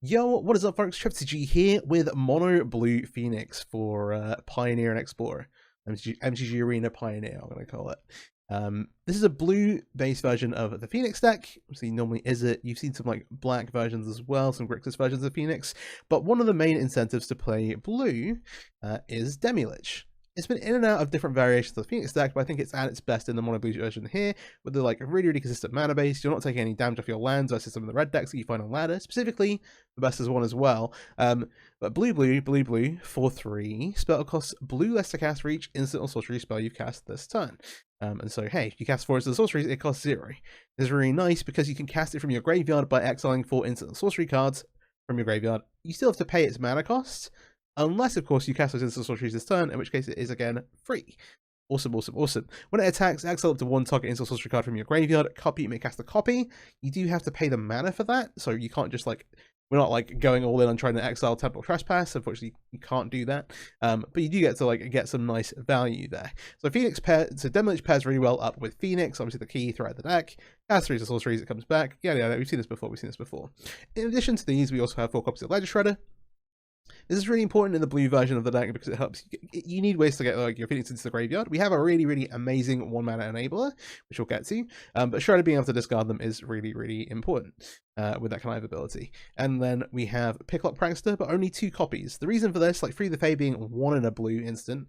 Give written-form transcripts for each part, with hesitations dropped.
Yo, what is up folks? MTG here with Mono Blue Phoenix for Pioneer and Explorer. MTG Arena Pioneer, I'm going to call it. This is a blue-based version of the Phoenix deck. Obviously, normally is it. You've seen some like black versions as well, some Grixis versions of Phoenix. But one of the main incentives to play blue is Demilich. It's been in and out of different variations of the Phoenix deck, but I think it's at its best in the mono blue version here, with the like really consistent mana base. You're not taking any damage off your lands versus some of the red decks that you find on ladder. Specifically, the best is one as well. But blue, 4/3 spell costs blue less to cast for each instant or sorcery spell you cast this turn. And so, hey, if you cast 4 instant sorceries, it costs 0. This is really nice because you can cast it from your graveyard by exiling 4 instant sorcery cards from your graveyard. You still have to pay its mana cost, unless, of course, you cast those instant sorceries this turn, in which case it is, again, free. Awesome. When it attacks, exile up to 1 target instant sorcery card from your graveyard, copy, you may cast a copy. You do have to pay the mana for that, so you can't just, like, we're not, like, going all in on trying to exile Temple Trespass. Unfortunately, you can't do that. But you do get to, like, get some nice value there. So Demilich pairs really well up with Phoenix, obviously the key throughout the deck. Cast 3 sorceries, it comes back. Yeah, we've seen this before, In addition to these, we also have 4 copies of Ledger Shredder. This is really important in the blue version of the deck because it helps. You need ways to get like your Phoenix into the graveyard. We have a really amazing 1-mana enabler, which we'll get to. But Shredder being able to discard them is really important with that kind of ability. And then we have Picklock Prankster, but only 2 copies. The reason for this, like Free the Fae being 1 in a blue instant,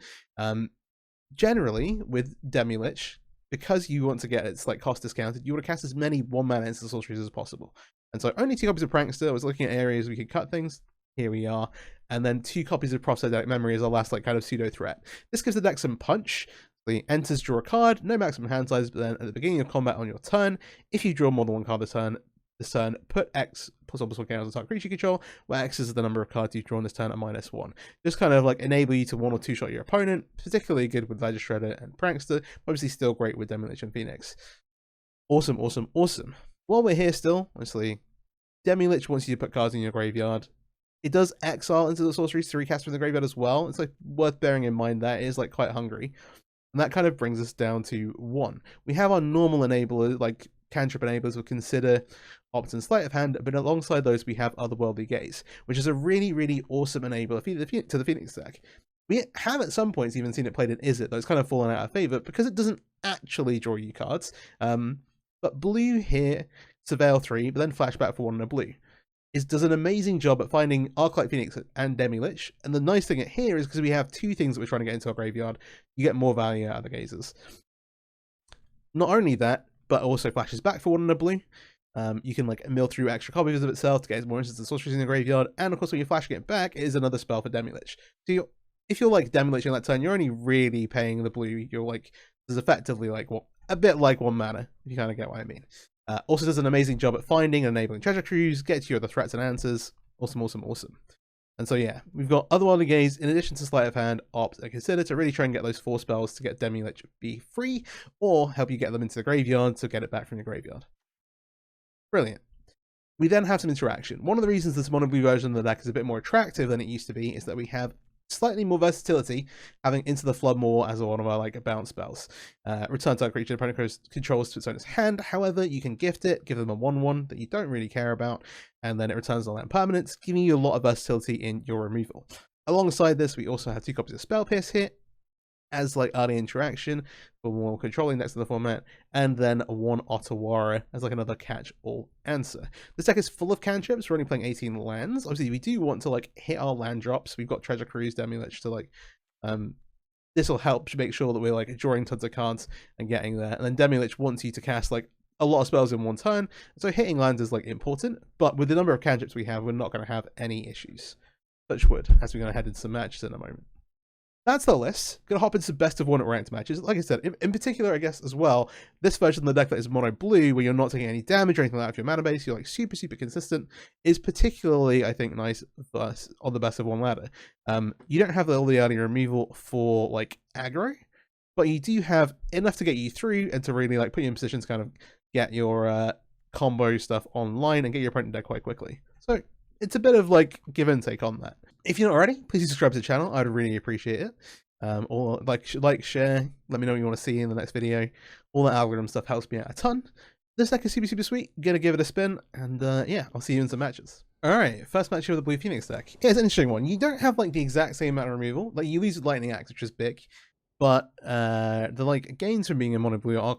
generally with Demilich, because you want to get its like cost discounted, you want to cast as many 1-mana instant sorceries as possible. And so only 2 copies of Prankster. I was looking at areas we could cut things. Here we are, and then 2 copies of Prophetic Memory as our last like kind of pseudo threat. This gives the deck some punch. The enters, draw a card, no maximum hand size, but then at the beginning of combat on your turn, if you draw more than 1 card this turn, put X plus +1 counters on target creature control, where X is the number of cards you've drawn this turn at -1. Just kind of like enable you to 1 or 2 shot your opponent. Particularly good with Ledger Shredder and Prankster. Obviously still great with Demilich and Phoenix. Awesome. While we're here still, obviously, Demilich wants you to put cards in your graveyard. It does exile into the sorceries to recast from the graveyard as well. It's like worth bearing in mind that it is like quite hungry. And that kind of brings us down to 1. We have our normal enablers, like cantrip enablers, we'll consider Opt and Sleight of Hand, but alongside those we have Otherworldly Gaze, which is a really awesome enabler to the Phoenix deck. We have at some points even seen it played in Izzet, though it's kind of fallen out of favor because it doesn't actually draw you cards. But blue here, Surveil 3, but then flashback for 1 in a blue. Does an amazing job at finding Arclight Phoenix and Demilich. And the nice thing here is because we have 2 things that we're trying to get into our graveyard, you get more value out of the gazes. Not only that, but also flashes back for 1 in a blue. You can like mill through extra copies of itself to get more instants and sorceries in the graveyard. And of course, when you're flashing it back, it is another spell for Demilich. So if you're like Demilich in that turn, you're only really paying the blue. You're like, there's effectively like a bit like 1 mana, if you kind of get what I mean. Also does an amazing job at finding and enabling treasure crews, gets you other threats and answers. Awesome. And so yeah, we've got Otherworldly Gaze in addition to Sleight of Hand, Opt, and Consider to really try and get those 4 spells to get Demilich be free, or help you get them into the graveyard to get it back from your graveyard. Brilliant. We then have some interaction. One of the reasons this mono blue version of the deck is a bit more attractive than it used to be is that we have slightly more versatility, having Into the Flood more as one of our like bounce spells. Return target creature the opponent controls to its owner's hand. However, you can gift it, give them a 1/1 that you don't really care about, and then it returns on land permanents, giving you a lot of versatility in your removal. Alongside this, we also have 2 copies of Spell Pierce here as like early interaction for more controlling next to the format, and then 1 Otawara as like another catch-all answer. This deck is full of cantrips. We're only playing 18 lands. Obviously, we do want to like hit our land drops. We've got Treasure Cruise, Demilich to like this will help to make sure that we're like drawing tons of cards and getting there. And then Demilich wants you to cast like a lot of spells in 1 turn. So hitting lands is like important, but with the number of cantrips we have, we're not going to have any issues. Touch wood, as we're going to head into some matches in a moment. That's the list. Gonna hop into some best of 1 ranked matches. Like I said, in particular, I guess as well, this version of the deck that is mono blue, where you're not taking any damage or anything like that off your mana base, you're like super consistent, is particularly, I think, nice on the best of 1 ladder. You don't have all the early removal for like aggro, but you do have enough to get you through and to really like put you in position to kind of get your combo stuff online and get your opponent dead quite quickly. So it's a bit of like give and take on that. If you're not already, please subscribe to the channel. I'd really appreciate it. Or like, share. Let me know what you want to see in the next video. All that algorithm stuff helps me out a ton. This deck is super sweet. Gonna give it a spin, and yeah, I'll see you in some matches. Alright, first match of the Blue Phoenix deck. Yeah, it's an interesting one. You don't have like the exact same amount of removal. Like you lose with Lightning Axe, which is big, but the like gains from being in mono blue are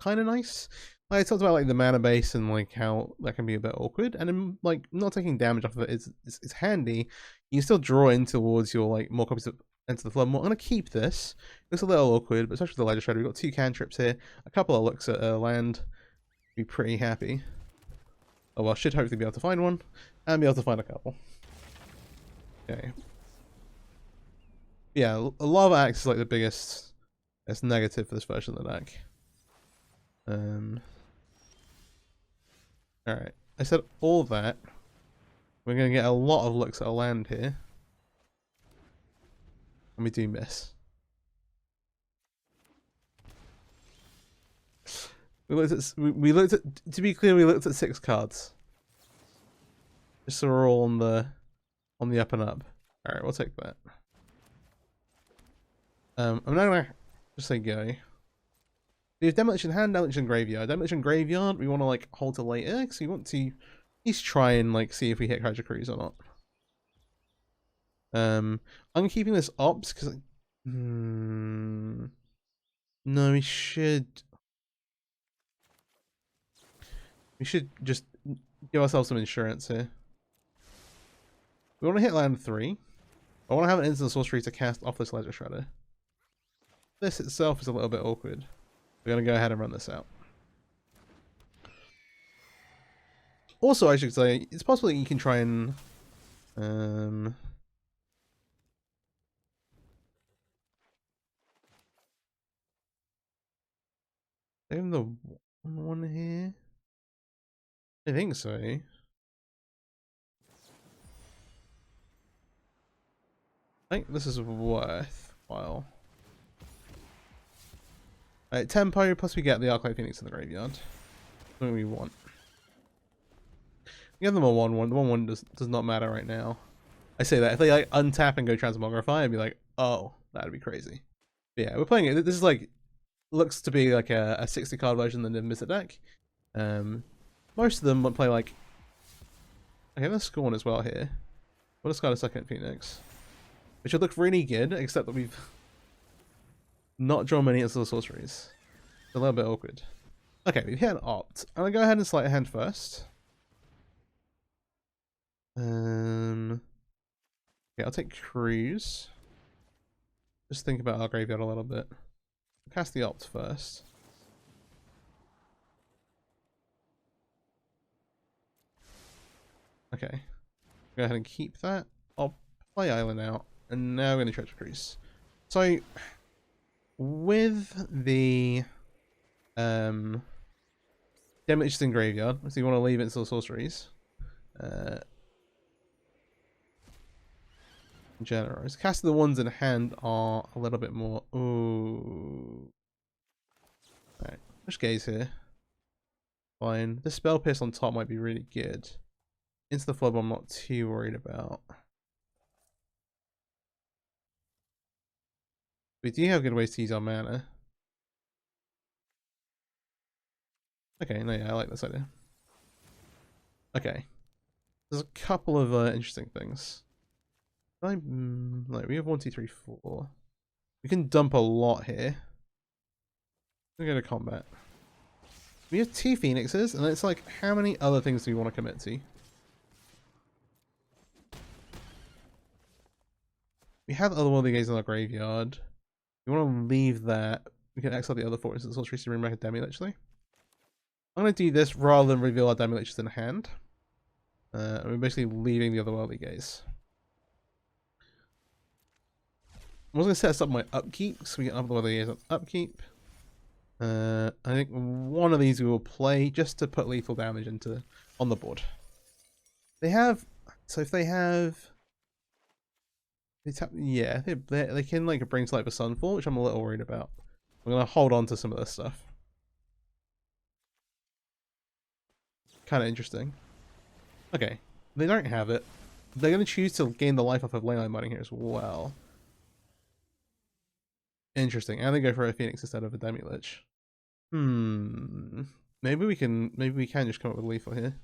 kind of nice. Like, I talked about like the mana base and like how that can be a bit awkward, and then like not taking damage off of it is handy. You can still draw in towards your like more copies of Enter the Flood. I'm gonna keep this. Looks a little awkward, but especially with the Ledger Shredder, we've got 2 cantrips here, a couple of looks at land. Be pretty happy. Oh well, should hopefully be able to find one, and be able to find a couple. Okay. Yeah, Lava Axe is like the biggest. It's negative for this version of the deck. Alright. I said all that. We're going to get a lot of looks at a land here. And we do miss. We looked at, to be clear, we looked at 6 cards. Just so we're all on the up and up. Alright, we'll take that. I'm not gonna just say go. We have Demilich in hand, Demilich in graveyard. Demilich in graveyard, we want to like hold to later, because we want to at least try and like see if we hit Hydra Cruise or not. I'm keeping this ops because no, we should just give ourselves some insurance here. We want to hit land 3. I want to have an instant sorcery to cast off this Ledger Shredder. This itself is a little bit awkward. We're going to go ahead and run this out. Also, I should say, it's possible that you can try and save the one here. I think so. I think this is worthwhile. Alright, tempo, plus we get the Arclight Phoenix in the graveyard. That's what we want. Give them a 1-1. The 1-1 does not matter right now. I say that. If they like untap and go Transmogrify, I'd be like, oh, that'd be crazy. But yeah, we're playing it. This is like, looks to be like a 60 card version of the Mister deck. Most of them would play like, okay, let's score one as well here. We'll discard a second Phoenix. Which would look really good, except that we've not drawn many instant sorceries. It's a little bit awkward. Okay, we've hit an opt. I'm gonna go ahead and select a hand first. Okay, I'll take Cruise. Just think about our graveyard a little bit. Cast the opt first. Okay. Go ahead and keep that. I'll play Island out. And now we're going to Treasure Cruise. So, with the Demilich in graveyard, so you want to leave it until sorceries. Generous. Cast the ones in hand are a little bit more. Ooh. Alright, just gaze here. Fine. The spell pierce on top might be really good. Into the flood, I'm not too worried about. We do have good ways to use our mana. Okay, no, yeah, I like this idea. Okay. There's a couple of interesting things. Like, we have 1, 2, 3, 4. We can dump a lot here. We go to combat. We have 2 Phoenixes, and it's like, how many other things do we want to commit to? We have Otherworldly Gaze in our graveyard. We want to leave that. We can exile the other 4 instant sorceries to bring back a Demilich. I'm going to do this rather than reveal our Demiliches in hand. We're basically leaving the Otherworldly Gaze. I was going to set us up my upkeep, so we get Otherworldly Gaze on upkeep. I think one of these we will play just to put lethal damage into on the board. They have, so if they have, they tap, yeah, they can like bring to life a Sunfall, which I'm a little worried about. I'm gonna hold on to some of this stuff. Kind of interesting. Okay, they don't have it. They're gonna choose to gain the life off of Leyline Mining here as well. Interesting, and they go for a Phoenix instead of a Demilich. Maybe we can just come up with lethal here.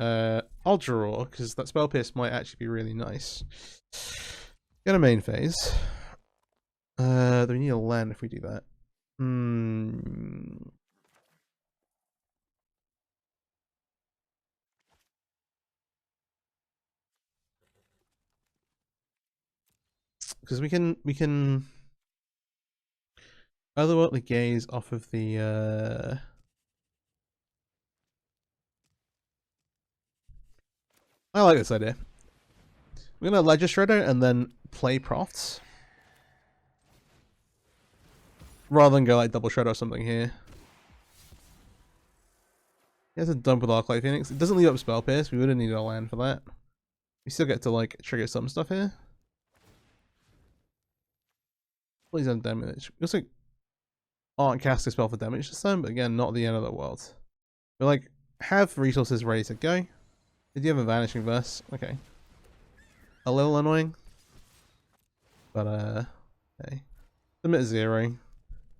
I'll draw, because that Spell Pierce might actually be really nice. Go to main phase. Do we need a land if we do that? Because we can Otherworldly Gaze off of the I like this idea. We're gonna Ledger Shredder and then play Profts. Rather than go like double shredder or something here. He has a dump with Arclight Phoenix. It doesn't leave up Spell Pierce. We would have needed a land for that. We still get to like trigger some stuff here. Please don't Demilich. We also aren't casting a spell for damage this time, but again, not the end of the world. We like have resources ready to go. Did you have a Vanishing Verse? Okay. A little annoying. But okay. Submit 0. I'm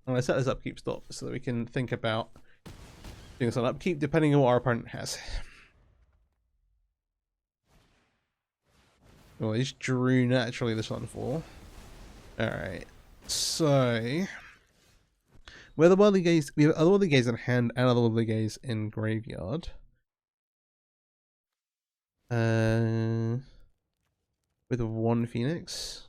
gonna set this upkeep stop so that we can think about doing this on upkeep depending on what our opponent has. Well, he just drew naturally this one for. Alright. So we have Otherworldly Gaze. We have Otherworldly Gaze in hand and Otherworldly Gaze in graveyard. With 1 Phoenix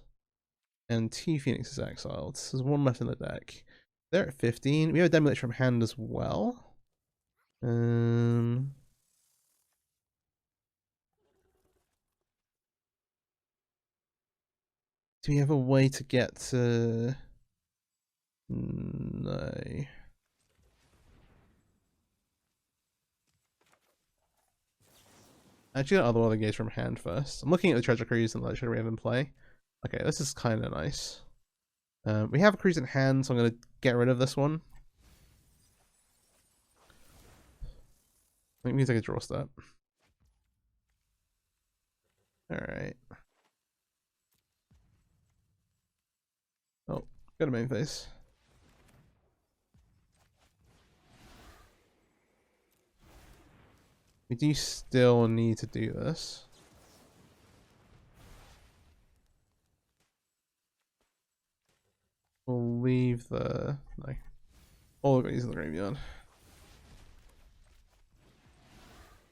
and 2 Phoenixes exiled. So there's 1 left in the deck. They're at 15. We have a Demilich from hand as well. Do we have a way to get to... No. Actually, got Otherworldly Gaze from hand first. I'm looking at the Treasure Cruise and Ledger we have in play. Okay, this is kind of nice. We have a Cruise in hand, so I'm going to get rid of this one. I think we need to take a draw step. Alright. Oh, go to main phase. We do still need to do this. We'll leave the... No. All of these in the graveyard.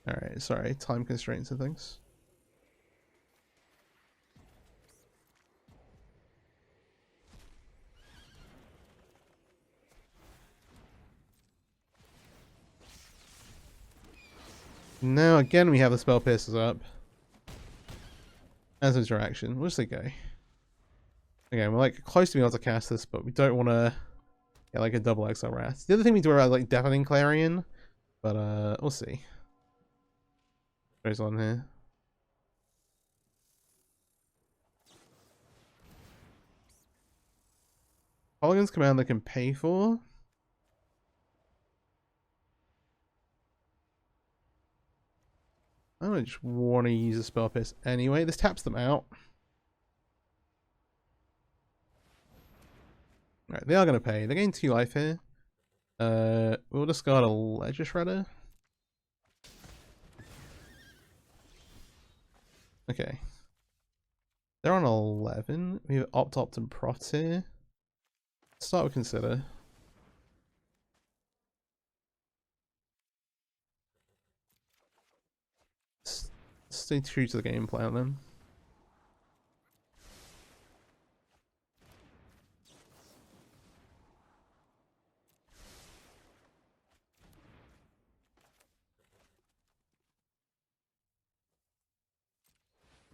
Alright, sorry. Time constraints and things. Now again we have the Spell Pierces up. As interaction. We'll just say go. Okay, we're like close to being able to cast this, but we don't want to get like a double XL Wrath. The other thing we do is like Deafening Clarion, but we'll see. What goes on here? Polygon's command they can pay for. I don't just want to use a Spell Pierce anyway. This taps them out. Right, they are going to pay. They're getting 2 life here. We'll discard a Ledger Shredder. Okay. They're on 11. We have Opt, and Prot here. Start with Consider. Stay true to the game plan then.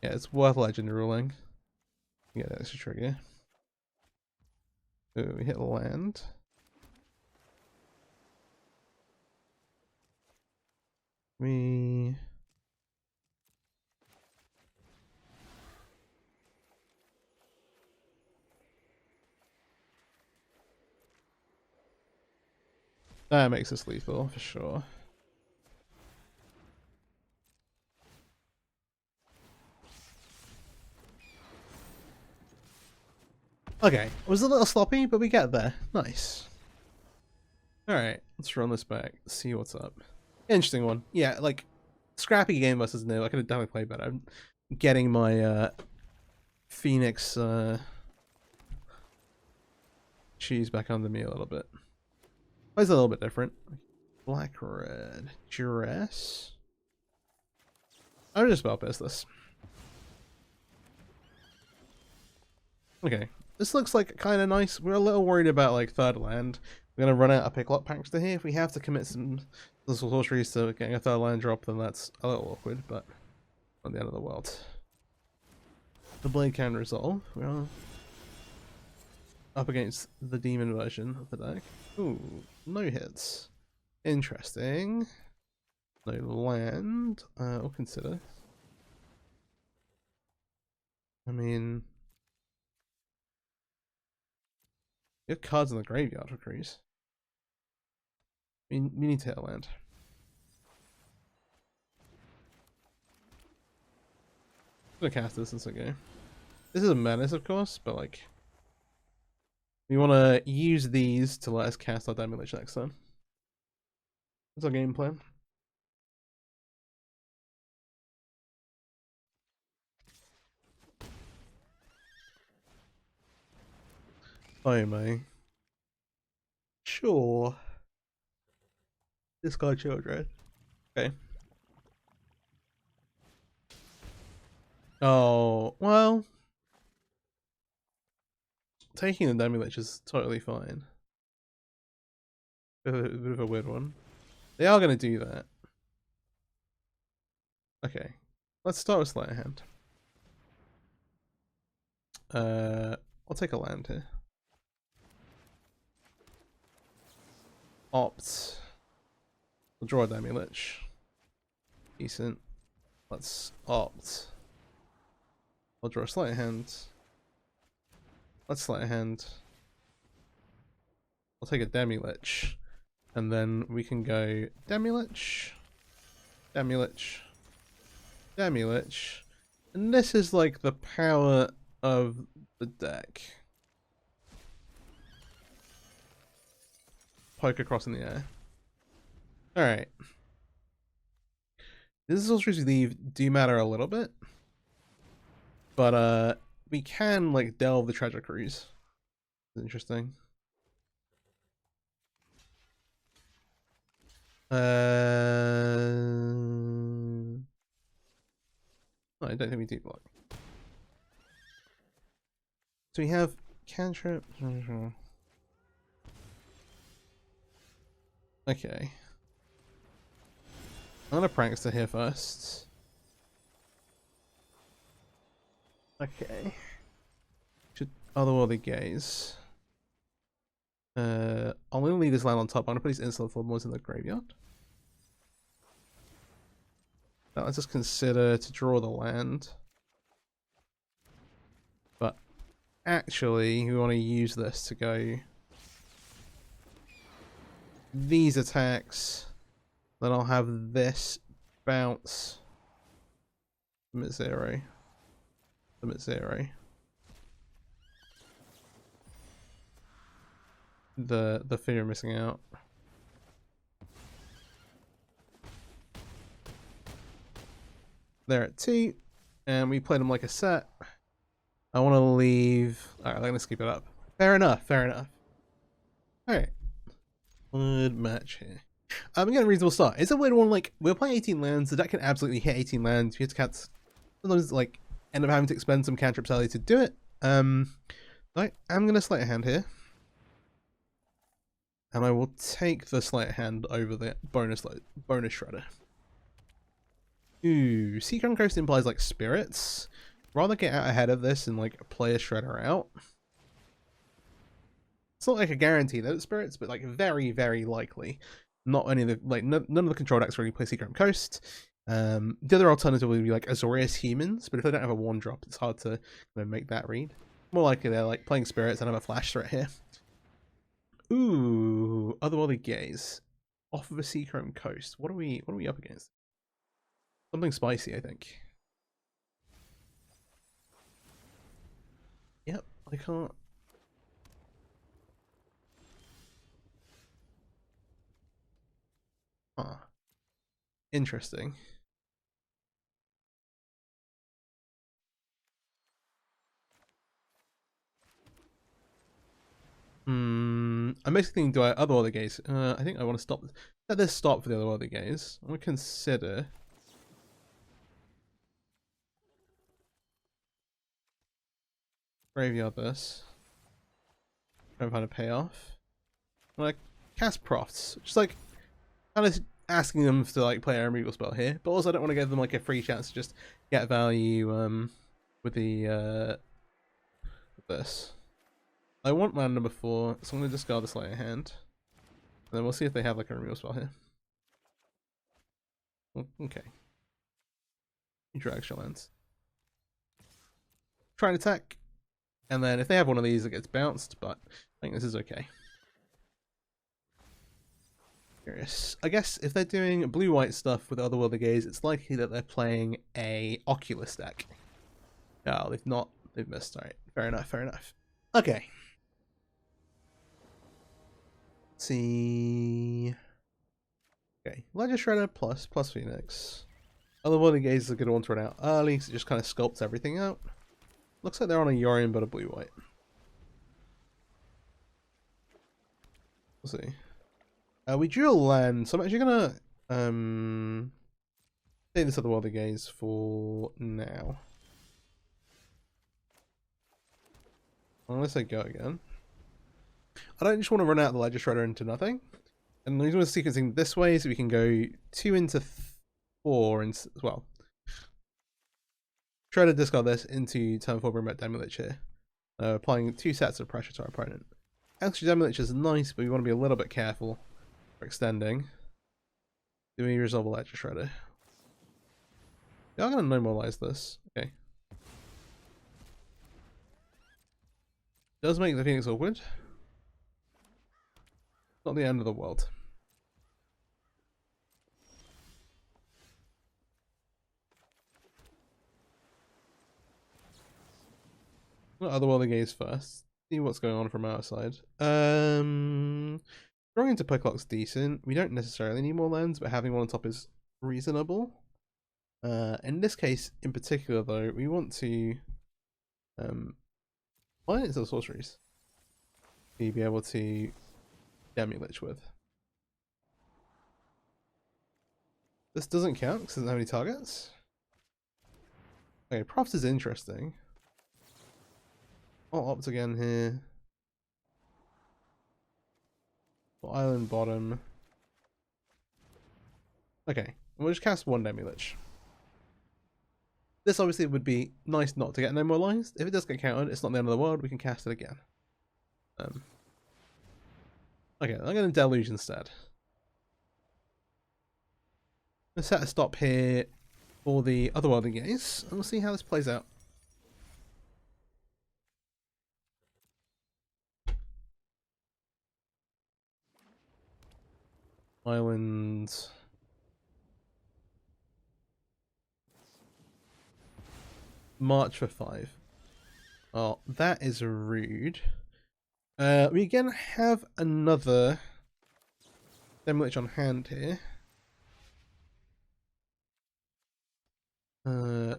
Yeah, it's worth legend ruling. Get an extra trigger. Ooh, we hit land. We... That makes us lethal, for sure. Okay, it was a little sloppy, but we get there. Nice. Alright, let's run this back, see what's up. Interesting one. Yeah, like, scrappy game versus new. I could have definitely played better. I'm getting my Phoenix shoes back under me a little bit. Plays a little bit different. Black red dress. I'm just about pissed this. Okay, this looks like kind of nice. We're a little worried about like third land. We're gonna run out of pick lot packs to here. If we have to commit some sorceries to getting a third land drop, then that's a little awkward, but not the end of the world. The blade can resolve. We're up against the demon version of the deck. Ooh, no hits. Interesting. No land. I'll consider. I mean, you have cards in the graveyard for Crease. We need to hit a land. I'm gonna cast this since I go. This is a menace, of course, but like, we want to use these to let us cast our Demilich next time. That's our game plan. Oh, mate. Sure. Discard children. Okay. Oh, well. Taking the Demilich is totally fine. A bit of a weird one. They are going to do that. Okay. Let's start with Sleight of Hand. I'll take a land here. Opt. We'll draw a Demilich. Decent. Let's opt. I'll draw a Sleight of Hand. Let's Sleight of Hand. I'll take a Demilich. And then we can go Demilich. Demilich. Demilich. And this is like the power of the deck. Poke across in the air. Alright. This is also we leave do matter a little bit. But we can like delve the treasure cruise. It's interesting. No, I don't think we do block. So we have cantrip. Okay. I'm gonna prankster here first. Okay. Should Otherworldly Gaze. I'm gonna leave this land on top. I'm gonna put these instant floorboards in the graveyard. Now let's just consider to draw the land. But actually, we want to use this to go these attacks. Then I'll have this bounce. Limit 0. Limit 0. The fear of missing out. They're at 2, and we played them like a set. I want to leave. Alright, I'm gonna skip it up. Fair enough, fair enough. Alright. Good match here. We get a reasonable start. It's a weird one, like, we're playing 18 lands, the deck can absolutely hit 18 lands. You have to cast, sometimes, like, end up having to expend some cantrips early to do it. Right, I'm gonna Sleight of Hand here. And I will take the Sleight of Hand over the bonus shredder. Ooh, Secret on Coast implies like spirits. Rather get out ahead of this and like play a shredder out. It's not like a guarantee that it's spirits, but like very, very likely. Not any of the like none of the control decks really play Secret on Coast. The other alternative would be like Azorius Humans, but if they don't have a 1-drop, it's hard to make that read. More likely they're like playing spirits and have a flash threat here. Ooh, Otherworldly Gaze. Off of a Secret Coast. What are we up against? Something spicy, I think. Yep, I can't. Huh. Interesting. I'm basically thinking, do I Otherworldly Gaze? I think I want to stop. Let this stop for the Otherworldly Gaze. I'm going to consider graveyard this. Try and find a payoff. I'm like cast Profts, which is like kind of asking them to like play a removal spell here, but also I don't want to give them like a free chance to just get value with the with this. I want mana number 4, so I'm going to discard this Sleight of Hand. And then we'll see if they have like a removal spell here. Okay. You draw extra lands. Try and attack. And then if they have one of these, it gets bounced, but I think this is okay. Curious. I guess if they're doing blue-white stuff with Otherworldly Gaze, it's likely that they're playing a Oculus deck. No, they've not. They've missed. Alright, fair enough, fair enough. Okay. Let's see. Okay, Ledger Shredder plus Phoenix. Otherworldly Gaze is a good one to run out early, because it just kind of sculpts everything out. Looks like they're on a Yorion, but a blue-white. We'll see. We drew a land, so I'm actually gonna take this Otherworldly Gaze for now. Unless I go again. I don't just want to run out the Ledger Shredder into nothing. And we're sequencing this way, so we can go 2 into 4 as well. Try to discard this into turn 4, bring back Demilich here. Applying 2 sets of pressure to our opponent. Actually, Demilich is nice, but we want to be a little bit careful for extending. Do we resolve a Ledger Shredder? Yeah, I'm going to normalize this. Okay. Does make the Phoenix awkward. Not the end of the world. Otherworldly Gaze first. See what's going on from our side. Drawing into Picklock's decent. We don't necessarily need more lands, but having one on top is reasonable. In this case, in particular, though, we want to why is there sorceries? To be able to Demilich with. This doesn't count because it doesn't have any targets. Okay, Profs is interesting. I'll opt again here. Island bottom. Okay, we'll just cast 1 Demilich. This obviously would be nice not to get normalized. If it does get countered, it's not the end of the world. We can cast it again. Okay, I'm going to Deluge instead. Let's set a stop here for the Otherworldly Gaze, and we'll see how this plays out. Island. March for 5. Oh, that is rude. We again have another Demilich on hand here.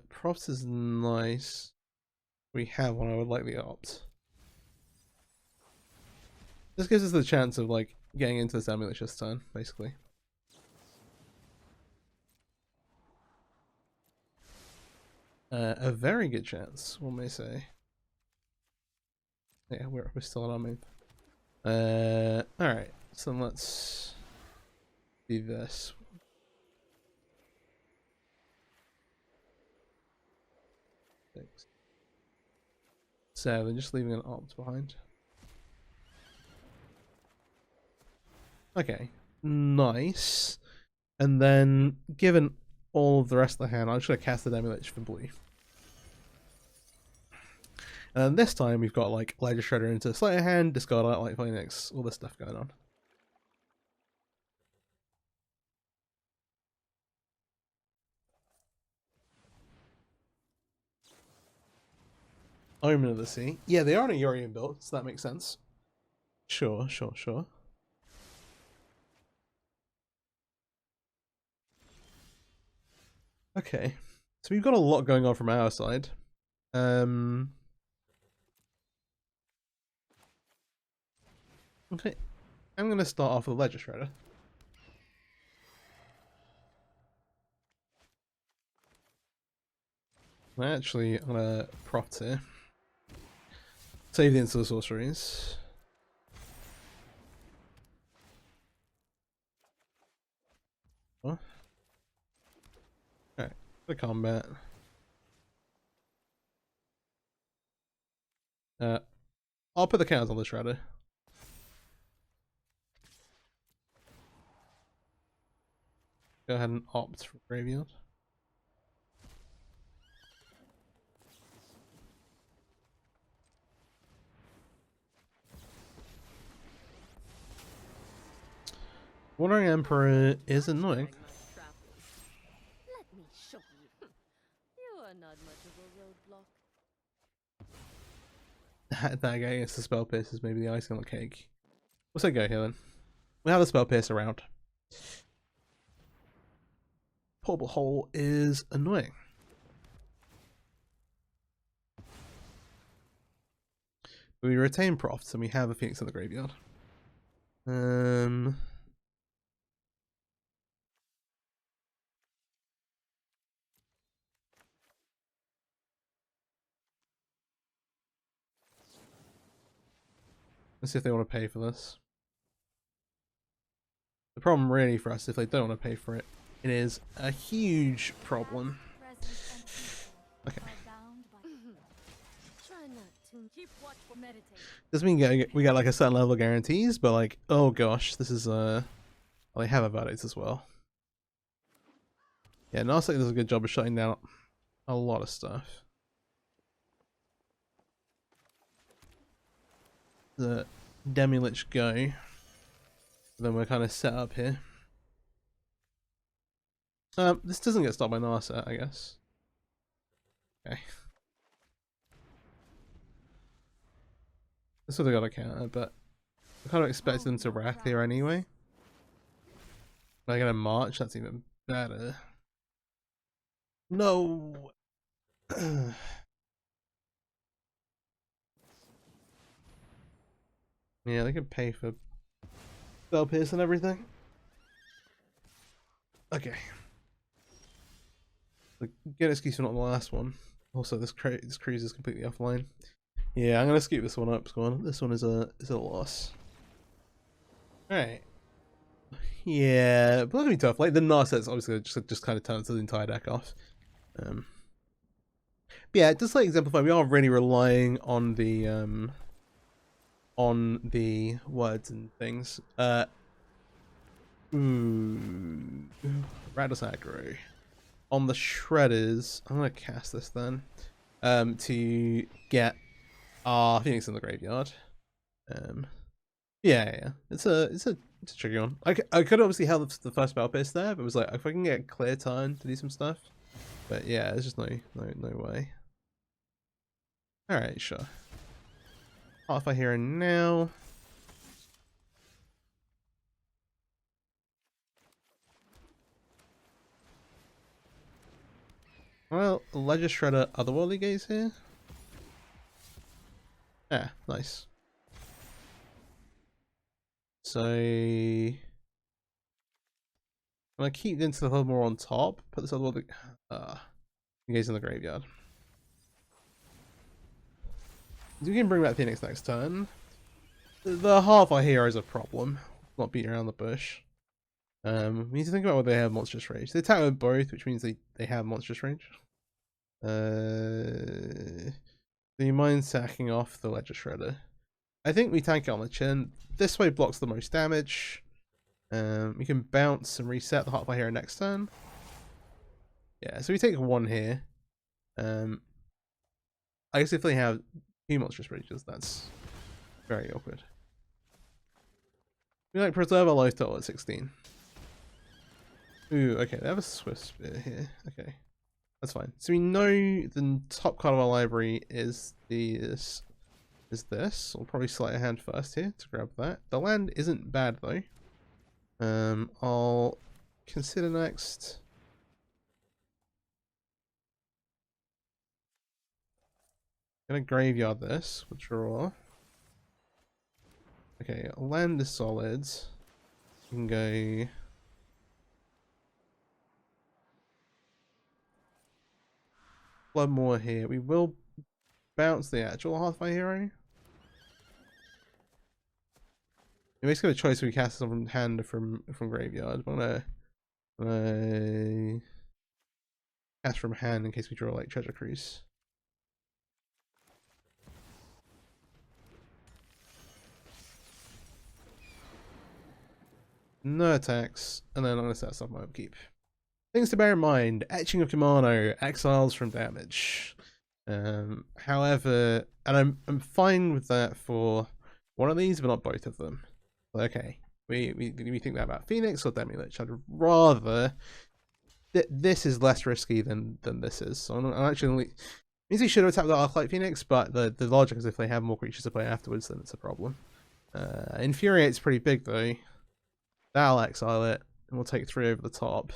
Props is nice. We have one I would likely opt. This gives us the chance of like getting into this Demilich this turn, basically. A very good chance, one may say. Yeah, we're still on our move. Alright, so let's do this. Six. 7, just leaving an opt behind. Okay, nice. And then, given all of the rest of the hand, I'm just going to cast the Demilich for blue. And then this time we've got like Ledger Shredder into Sleight of Hand, discard Arclight Phoenix, all this stuff going on. Omen of the Sea. Yeah, they are on a Yorion build, so that makes sense. Sure. Okay, so we've got a lot going on from our side. Okay, I'm going to start off with a Ledger Shredder. Actually, I'm going to profit here. Save the instant sorceries. Oh. Alright, the combat. I'll put the counters on the Shredder. Go ahead and opt for Graveyard. Wandering Emperor is annoying. Let me show you. You are not much of a roadblock. That guy against the Spell Pierce is maybe the icing on the cake. We'll say go here then. We have the Spell Pierce around. Portable Hole is annoying. We retain profits and we have a Phoenix in the graveyard. Let's see if they want to pay for this. The problem really for us is if they don't want to pay for it, it is a huge problem. Okay. Doesn't mean we get like a certain level of guarantees, but like, oh gosh, this is well, they have a verdict as well. Yeah, Narset does a good job of shutting down a lot of stuff. The Demilich go. Then we're kind of set up here. This doesn't get stopped by Narset, I guess. Okay. This would have got a counter, but I kind of expected them to Wrath here anyway. If I get a March, that's even better. No! Yeah, they can pay for Spell Pierce and everything. Okay. Good excuse for not the last one. Also, this cruise is completely offline. Yeah, I'm gonna scoop this one up. This one is a loss. All right. Yeah, but that'll be tough. Like the Narset's obviously just kind of turns the entire deck off. But yeah, just like exemplify, we are really relying on the words and things. Rattles aggro. On the Shredders, I'm gonna cast this then. To get our Phoenix in the graveyard. Yeah. It's a tricky one. I could obviously held the first Spell Pierce there, but it was like if I can get a clear turn to do some stuff. But yeah, there's just no way. Alright, sure. Half I hear now. Well, Ledger Shredder Otherworldly Gaze here. Yeah, nice. So I'm gonna keep the Interval more on top. Put this Otherworldly Gaze in the graveyard. We can bring back Phoenix next turn. The half I hear is a problem. Not beating around the bush. We need to think about whether they have monstrous range. They attack with both, which means they have monstrous range. Do you mind sacking off the Ledger Shredder? I think we tank it on the chin. This way blocks the most damage. We can bounce and reset the Heart of our Hero next turn. Yeah, so we take one here. I guess if they have two monstrous ranges, that's very awkward. We like preserve our life total at 16. Ooh, okay, they have a Swift Spear here. Okay, that's fine. So we know the top card of our library is this. We'll probably select a hand first here to grab that. The land isn't bad though. I'll consider next. Gonna graveyard this, we'll draw. Okay, land is solid. We can go. Flood more here. We will bounce the actual Hearthfire Hero. We basically have a choice. We cast it from hand or from graveyard. I'm gonna cast from hand in case we draw like Treasure Cruise. No attacks, and then I'm gonna set stuff my upkeep. Things to bear in mind: Etching of Kimono, exiles from damage. However, and I'm fine with that for one of these, but not both of them. Okay, we think that about Phoenix or Demilich. I'd rather this is less risky than this is. So I'm actually means he should have attacked the Arclight Phoenix, but the logic is if they have more creatures to play afterwards, then it's a problem. Infuriate's pretty big though. That'll exile it, and we'll take 3 over the top.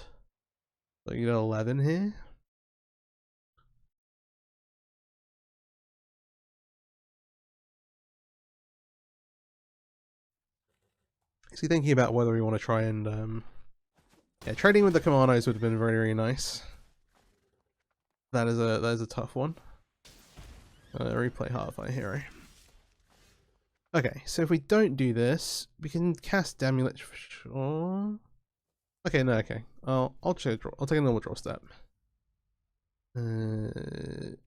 So you got 11 here. Is he thinking about whether we want to try and yeah, trading with the commandos would have been very, very nice. That is a tough one. Replay Hearthfire Hero. Okay, so if we don't do this, we can cast Demilich for sure. Okay, no, okay. I'll take a normal draw step. Main.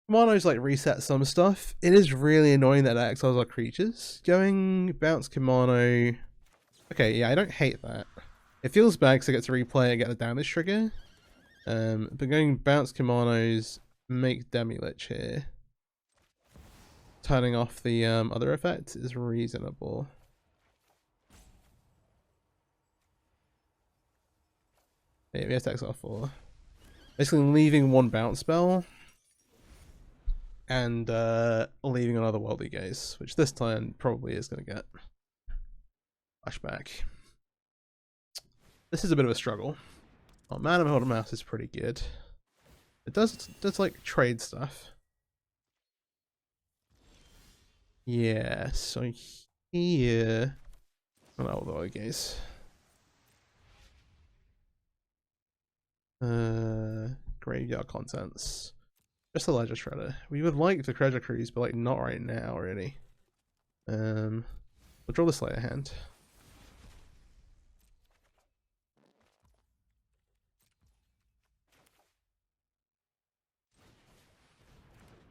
Commandos like reset some stuff. It is really annoying that it exiles our creatures. Going bounce Kimono. Okay, yeah, I don't hate that. It feels bad because I get to replay and get the damage trigger. But going bounce Kimonos, make Demilich here. Turning off the other effect is reasonable. Yeah, we have to exile 4. Basically leaving 1 bounce spell. And leaving an Otherworldly Gaze, which this turn probably is going to get flashback. This is a bit of a struggle. Oh, Man of Holder Mouse is pretty good. It does like trade stuff. Yeah, so here, an Otherworldly Gaze. Graveyard contents. Just a Ledger Shredder. We would like the Treasure Cruise, but like not right now, really. We'll draw the Slayer hand.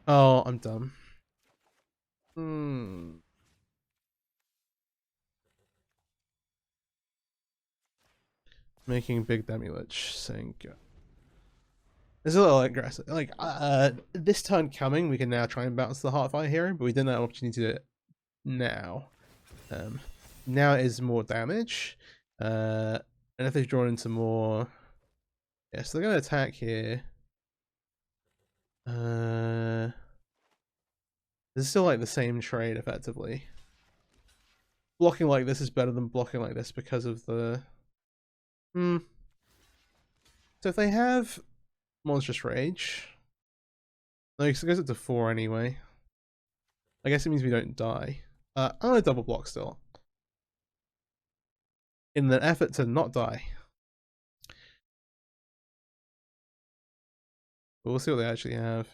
Oh, I'm dumb. Making big Demilich, saying go. It's a little aggressive. Like, this turn coming, we can now try and bounce the Hearthfire Hero, but we didn't have an opportunity to do it now. Now it is more damage. And if they've drawn into more... Yeah, so they're going to attack here. This is still like the same trade, effectively. Blocking like this is better than blocking like this because of the... So if they have Monstrous Rage... No, because it goes up to 4 anyway. I guess it means we don't die. I'm going to double block still. In an effort to not die. But we'll see what they actually have.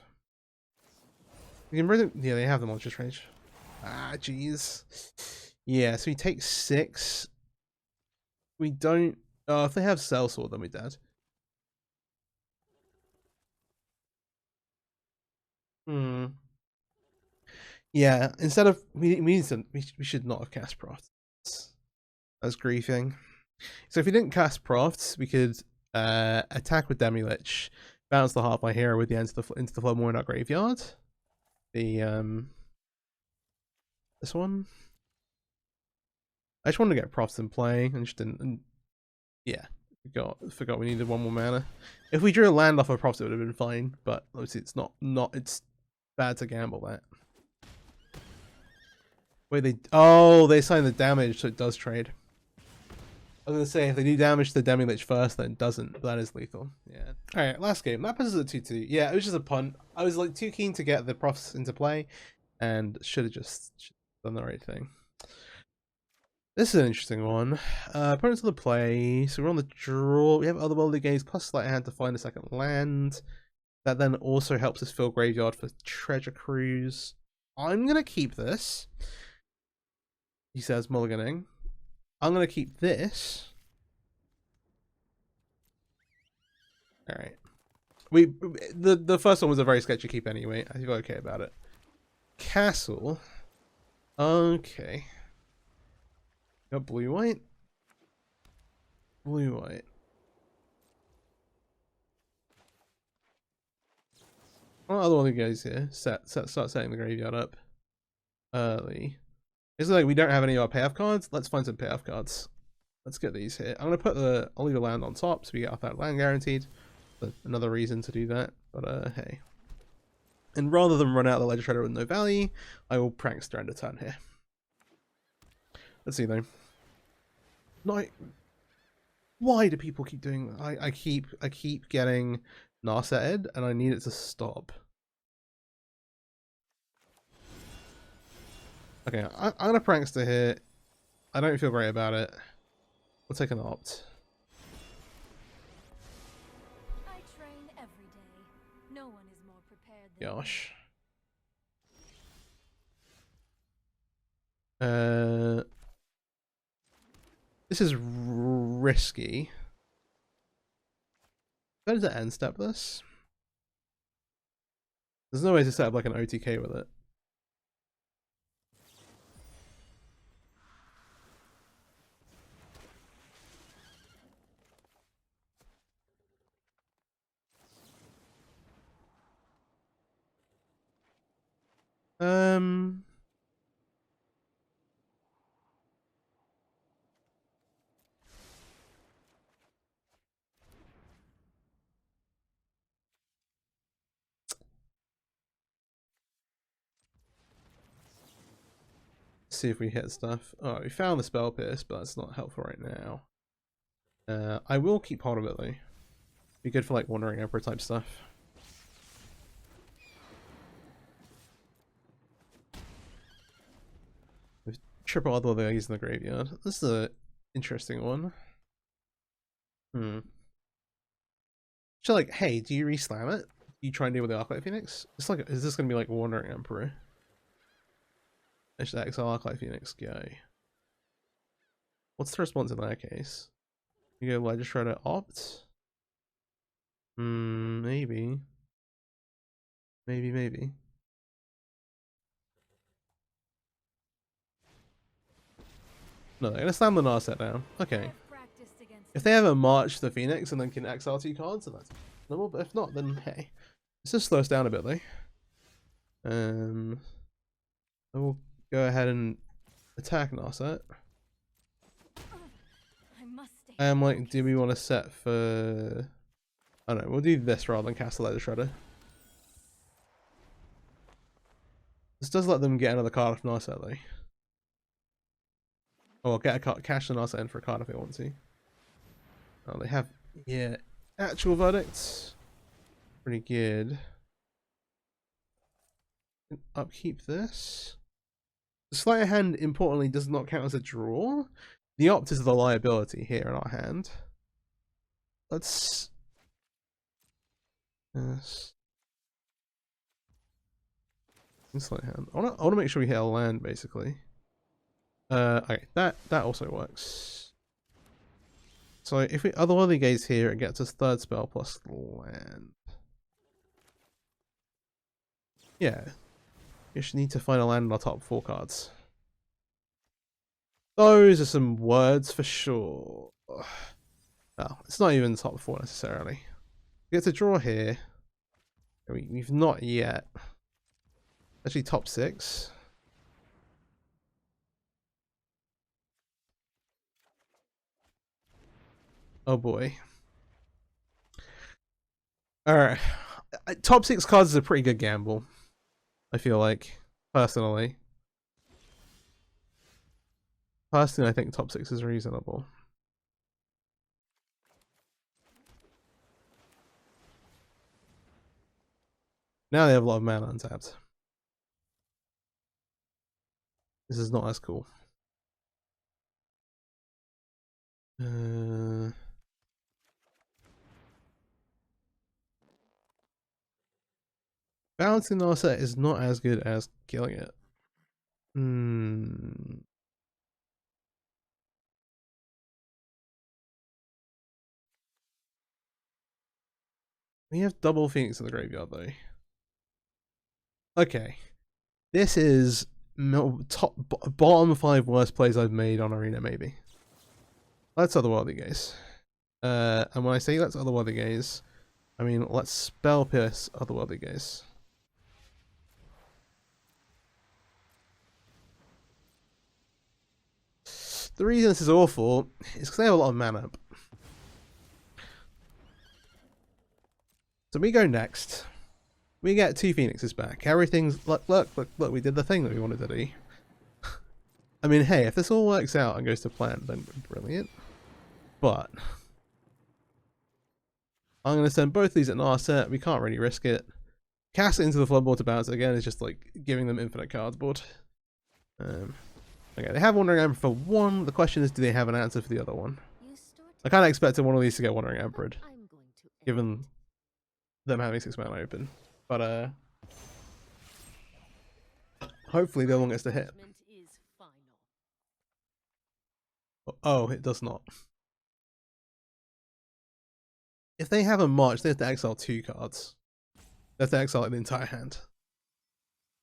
We can bring them, yeah, they have the Monstrous Rage. Ah, jeez. Yeah, so we take 6. We don't... Oh, if they have Sellsword, then we're dead. Yeah, instead of... We should not have cast Profts. That's griefing. So if we didn't cast Profts, we could attack with Demilich, bounce the Hearthfire Hero with the end into the Floodmoor in our graveyard. The this one. I just wanted to get Profts in play and just didn't. And yeah, forgot we needed 1 more mana. If we drew a land off of Profts, it would have been fine. But obviously, it's not. It's bad to gamble that. Wait, they assign the damage, so it does trade. I was gonna say if they do damage to Demilich first, then it doesn't. But that is lethal. Yeah. All right, last game. That puts us at 2-2. Yeah, it was just a punt. I was like too keen to get the profs into play, and should have just done the right thing. This is an interesting one. Opponents on the play. So we're on the draw. We have Otherworldly Gaze plus sleight of hand to find a second land. That then also helps us fill graveyard for treasure cruise. I'm gonna keep this. He says mulliganing. I'm gonna keep this. All right. The first one was a very sketchy keep anyway. I feel okay about it. Castle. Okay. Got blue white. Blue white. What other one of you guys here? Start setting the graveyard up early. It's like we don't have any of our payoff cards. Let's find some payoff cards. Let's get these here. I'm gonna I'll leave a land on top so we get off that land guaranteed. But another reason to do that. But hey. And rather than run out the Ledger Shredder with no value, I will prankster end a turn here. Let's see though. Like, why do people keep doing that? I keep getting narsetted and I need it to stop. Okay, I'm gonna prankster here. I don't feel great about it. We'll take an opt. I train every day. No one is more prepared than Gosh. This is risky. Better to end step this. There's no way to set up like an OTK with it. See if we hit stuff. Oh, we found the spell pierce, but that's not helpful right now. I will keep hold of it though. Be good for like Wandering Emperor type stuff. With triple Otherworldly Gaze in the graveyard. This is an interesting one. So like, hey, do you re-slam it? Do you try and deal with the Arclight Phoenix? It's like, is this gonna be like Wandering Emperor? I should exile Arclight Phoenix, go. What's the response in that case? You go Ledger Shredder opt? Maybe. Maybe. No, they're gonna slam the Narset down. Okay. If they ever march the Phoenix and then can exile 2 cards, then that's normal, but if not, then hey. Let's just slow us down a bit though. I will go ahead and attack Narset. I'm like, do we want to set for... I don't know, we'll do this rather than cast the Ledger Shredder. This does let them get another card off Narset though. Oh, I'll get a card, cash the Narset in for a card if they want to. Oh, they have, yeah, actual verdicts. Pretty good. Upkeep this. The sleight of hand, importantly, does not count as a draw. The opt is the liability here in our hand. Let's... Yes. Sleight of hand. I want to make sure we hit a land, basically. Okay, that also works. So if we Otherworldly Gaze here, it gets us 3rd spell plus land. Yeah. You should need to find a land in our top 4 cards. Those are some words for sure. Oh, it's not even top 4 necessarily. We get to draw here. We've not yet. Actually, top 6. Oh boy. Alright. Top 6 cards is a pretty good gamble. I feel like. Personally. I think top 6 is reasonable. Now they have a lot of mana untapped. This is not as cool. Balancing our set is not as good as killing it. We have double Phoenix in the graveyard though. Okay. This is bottom 5 worst plays I've made on Arena, maybe. Let's Otherworldly Gaze. And when I say let's Otherworldly Gaze, I mean let's Spell Pierce Otherworldly Gaze. The reason this is awful is because they have a lot of mana. So we go next. We get 2 Phoenixes back. Everything's look, we did the thing that we wanted to do. I mean, hey, if this all works out and goes to plan, then brilliant. But I'm going to send both these at our set. We can't really risk it. Cast it into the floodboard to bounce it again is just like giving them infinite cardboard. Okay, they have Wandering Emperor for one. The question is, do they have an answer for the other one? I kind of expected one of these to get Wandering Emperor, given them having 6 mana open. But hopefully the other one gets to hit. Oh, it does not. If they have a march, they have to exile 2 cards. They have to exile like the entire hand,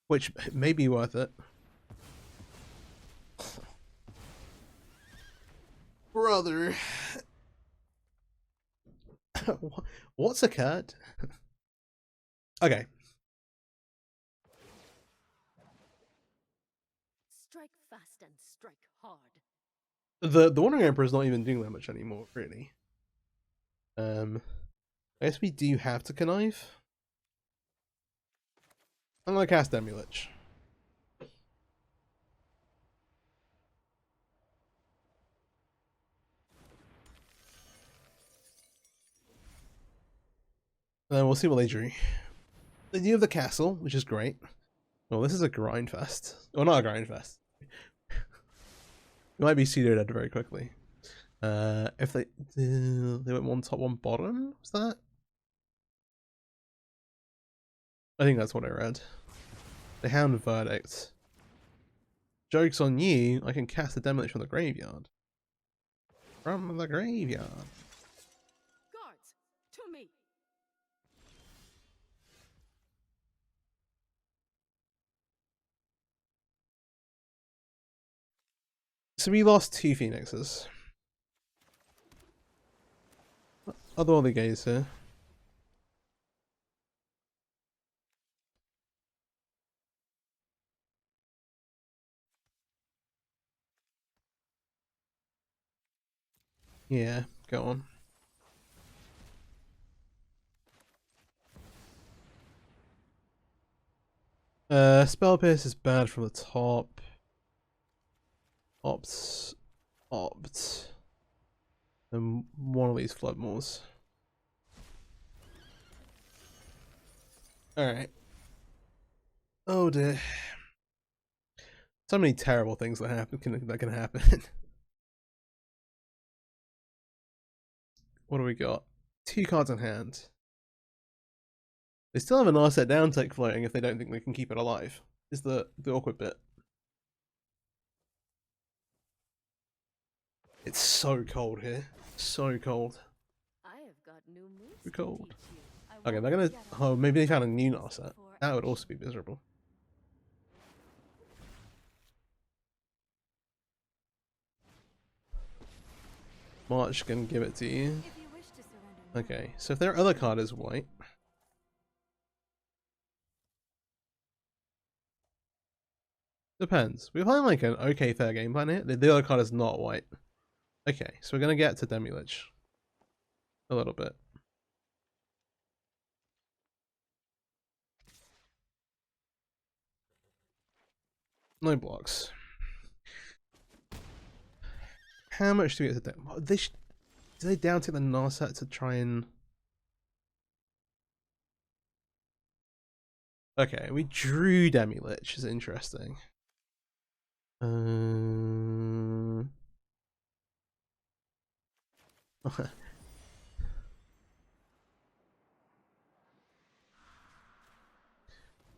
which may be worth it. Brother, what's occurred? Okay. Strike fast and strike hard. The Wandering Emperor is not even doing that much anymore, really. I guess we do have to connive. I'm gonna cast Demilich. And then we'll see what they drew. They do have the castle, which is great. Well, this is a grind fest. Well, not a grind fest. We might be pseudo dead very quickly. If they went 1 top 1 bottom, was that? I think that's what I read. They Hound Verdict. Joke's on you, I can cast the Demilich from the graveyard. From the graveyard. Guards, to me. So we lost 2 Phoenixes. Otherworldly Gaze here. Yeah, go on. Spell Pierce is bad from the top. Opt. And one of these Floodmoors. Alright. Oh dear. So many terrible things that can happen. What do we got? 2 cards in hand. They still have an R-set down tick floating if they don't think they can keep it alive. Is the awkward bit. It's so cold here. So cold. I have got new moves. Too cold. Okay, they're gonna. Oh, maybe they found a new R-set. That would also be miserable. March can give it to you. Okay, so if their other card is white. Depends. We're playing like an okay fair game plan here. The other card is not white. Okay, so we're gonna get to Demilich. A little bit. No blocks. How much do we get to do they down take the Narset to try and Okay, we drew Demilich, is interesting.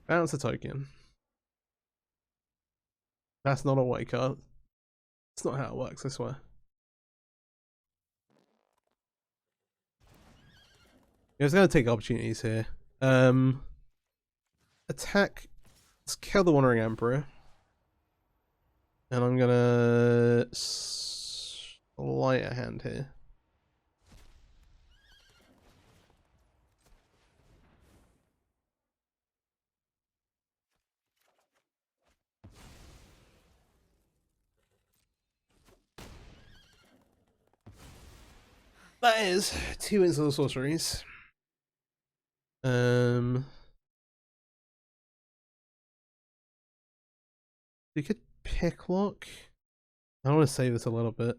Bounce a token. That's not a white card. It's not how it works, I swear. I was going to take opportunities here. Attack. Let's kill the Wandering Emperor. And I'm going to sleight a hand here. That is 2 instant sorceries. We could pick lock. I want to save this a little bit.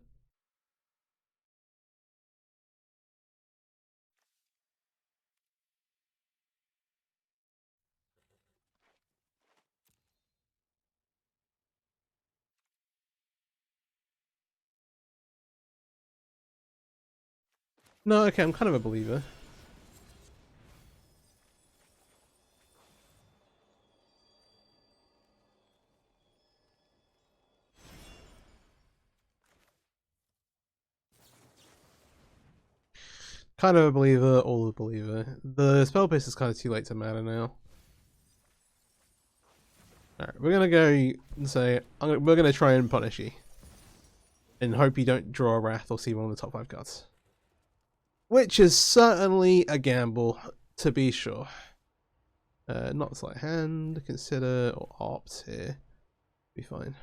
No, okay, I'm kind of a believer. Kind of a believer, all a believer. The spell base is kind of too late to matter now. Alright, we're gonna go and say, we're gonna try and punish you. And hope you don't draw a Wrath or see one of the top 5 cards. Which is certainly a gamble, to be sure. Not sleight hand, consider, or opt here. Be fine.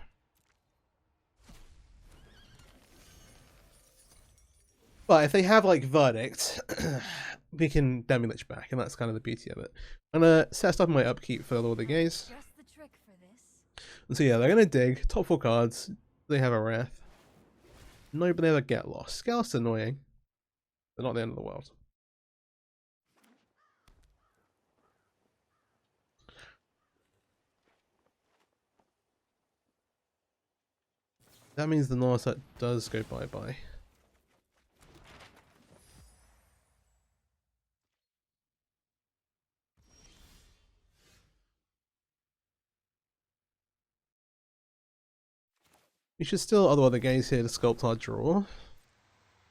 But if they have like Verdict, we can Demilich back, and that's kind of the beauty of it. I'm gonna set up my upkeep for Otherworldly Gaze. And so yeah, they're gonna dig, top 4 cards, they have a Wrath. No, but they ever get lost. Get lost annoying, but not the end of the world. That means the Narset does go bye-bye. We should still Otherworldly Gaze here to sculpt our draw.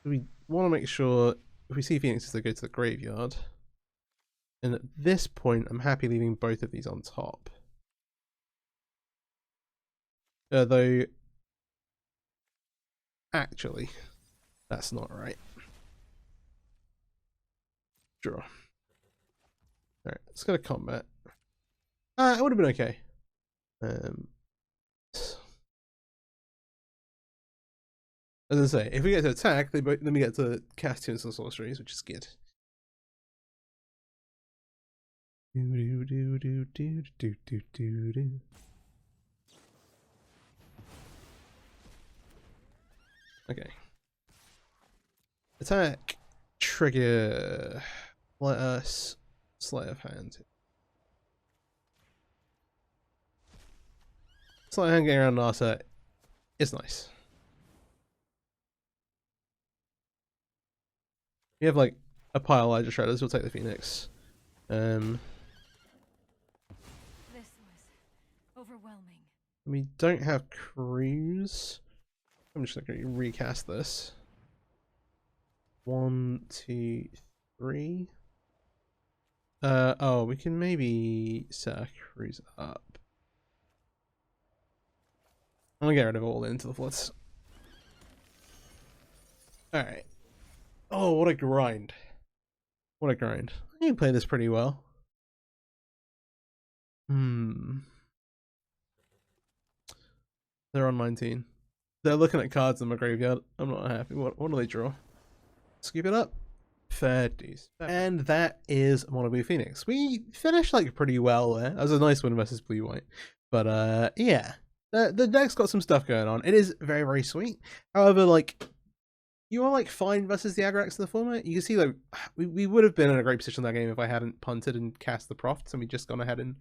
We want to make sure if we see Phoenixes, they go to the graveyard. And at this point, I'm happy leaving both of these on top. Though, actually, that's not right. Draw. Alright, let's go to combat. It would have been okay. As I say, if we get to attack, then we get to cast 2 instant sorceries, which is good. Okay. Attack. Trigger. Let us sleight of hand. Sleight of hand getting around Narset is nice. We have like a pile of Elijah Shredders, we'll take the Phoenix. This was overwhelming. We don't have Cruise. I'm just going to recast this. 1, 2, 3. Oh, we can maybe set a Cruise up. I'm gonna get rid of all into the floods. Alright. Oh, what a grind. What a grind. I can play this pretty well. They're on 19. They're looking at cards in my graveyard. I'm not happy. What do they draw? Scoop it up. Fair dues. And that is Mono Phoenix. We finished like pretty well there. That was a nice win versus blue white. But yeah. The deck's got some stuff going on. It is very, very sweet. However, like, you are like fine versus the Agrax in the format. You can see though, we would have been in a great position in that game if I hadn't punted and cast the Profts and we just gone ahead and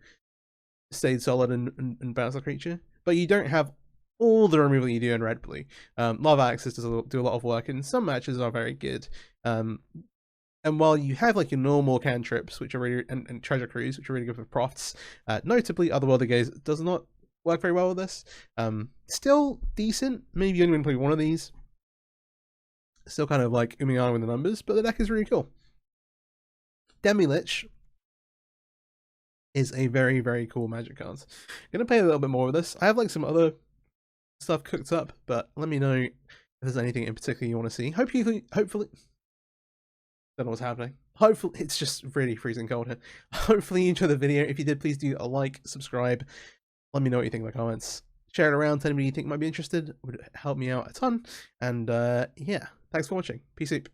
stayed solid and bounced the creature. But you don't have all the removal you do in red blue. Lava Axis do a lot of work, and some matches are very good. And while you have like your normal cantrips, which are really and treasure cruise, which are really good for Profts, notably Otherworldly Gaze does not work very well with this. Still decent. Maybe you only want to play one of these. Still kind of like umming on with the numbers, but the deck is really cool. Demilich is a very, very cool Magic card. I'm gonna play a little bit more with this. I have like some other stuff cooked up, but let me know if there's anything in particular you want to see. Hopefully, don't know what's happening. Hopefully, it's just really freezing cold here. Hopefully you enjoyed the video. If you did, please do a like, subscribe. Let me know what you think in the comments. Share it around to anybody you think might be interested. It would help me out a ton. And yeah, thanks for watching. Peace out.